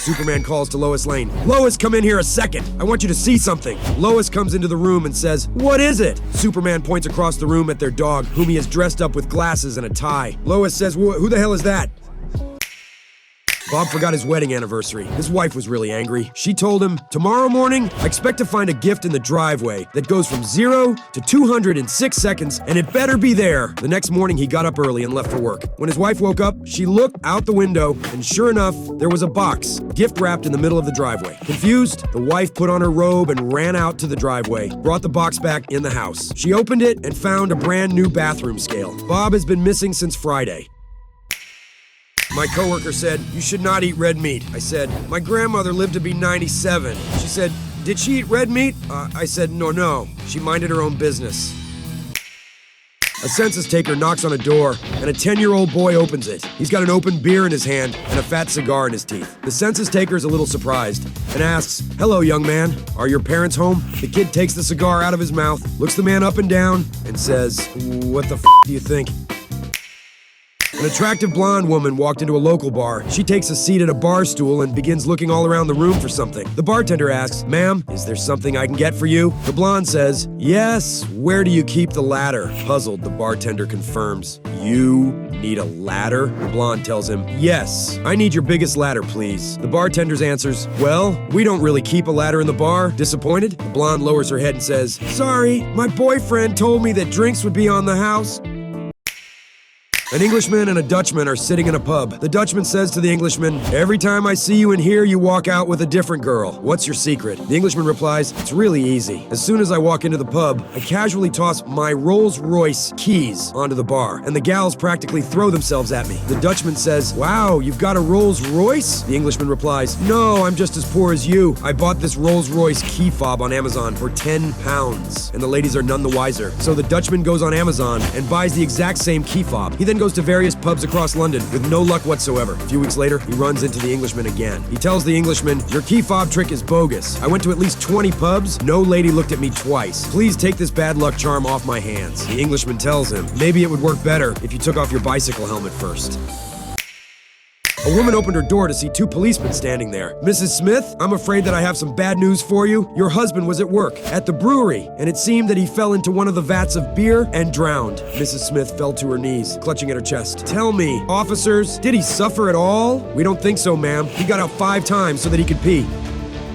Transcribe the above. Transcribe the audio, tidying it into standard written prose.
Superman calls to Lois Lane. Lois, come in here a second. I want you to see something. Lois comes into the room and says, what is it? Superman points across the room at their dog, whom he has dressed up with glasses and a tie. Lois says, who the hell is that? Bob forgot his wedding anniversary. His wife was really angry. She told him, tomorrow morning, I expect to find a gift in the driveway that goes from 0 to 200 in 6 seconds, and it better be there. The next morning, he got up early and left for work. When his wife woke up, she looked out the window, and sure enough, there was a box, gift wrapped in the middle of the driveway. Confused, the wife put on her robe and ran out to the driveway, brought the box back in the house. She opened it and found a brand new bathroom scale. Bob has been missing since Friday. My coworker said, you should not eat red meat. I said, my grandmother lived to be 97. She said, did she eat red meat? I said, no. She minded her own business. A census taker knocks on a door, and a 10-year-old boy opens it. He's got an open beer in his hand and a fat cigar in his teeth. The census taker is a little surprised and asks, hello, young man. Are your parents home? The kid takes the cigar out of his mouth, looks the man up and down, and says, what the f*** do you think? An attractive blonde woman walked into a local bar. She takes a seat at a bar stool and begins looking all around the room for something. The bartender asks, ma'am, is there something I can get for you? The blonde says, yes, where do you keep the ladder? Puzzled, the bartender confirms, you need a ladder? The blonde tells him, yes, I need your biggest ladder, please. The bartender answers, well, we don't really keep a ladder in the bar. Disappointed? The blonde lowers her head and says, sorry, my boyfriend told me that drinks would be on the house. An Englishman and a Dutchman are sitting in a pub. The Dutchman says to the Englishman, every time I see you in here, you walk out with a different girl. What's your secret? The Englishman replies, it's really easy. As soon as I walk into the pub, I casually toss my Rolls-Royce keys onto the bar, and the gals practically throw themselves at me. The Dutchman says, wow, you've got a Rolls-Royce? The Englishman replies, no, I'm just as poor as you. I bought this Rolls-Royce key fob on Amazon for 10 pounds, and the ladies are none the wiser. So the Dutchman goes on Amazon and buys the exact same key fob. He then goes to various pubs across London with no luck whatsoever. A few weeks later, he runs into the Englishman again. He tells the Englishman, your key fob trick is bogus. I went to at least 20 pubs. No lady looked at me twice. Please take this bad luck charm off my hands. The Englishman tells him, maybe it would work better if you took off your bicycle helmet first. A woman opened her door to see two policemen standing there. Mrs. Smith, I'm afraid that I have some bad news for you. Your husband was at work at the brewery, and it seemed that he fell into one of the vats of beer and drowned. Mrs. Smith fell to her knees, clutching at her chest. Tell me, officers, did he suffer at all? We don't think so, ma'am. He got out 5 times so that he could pee.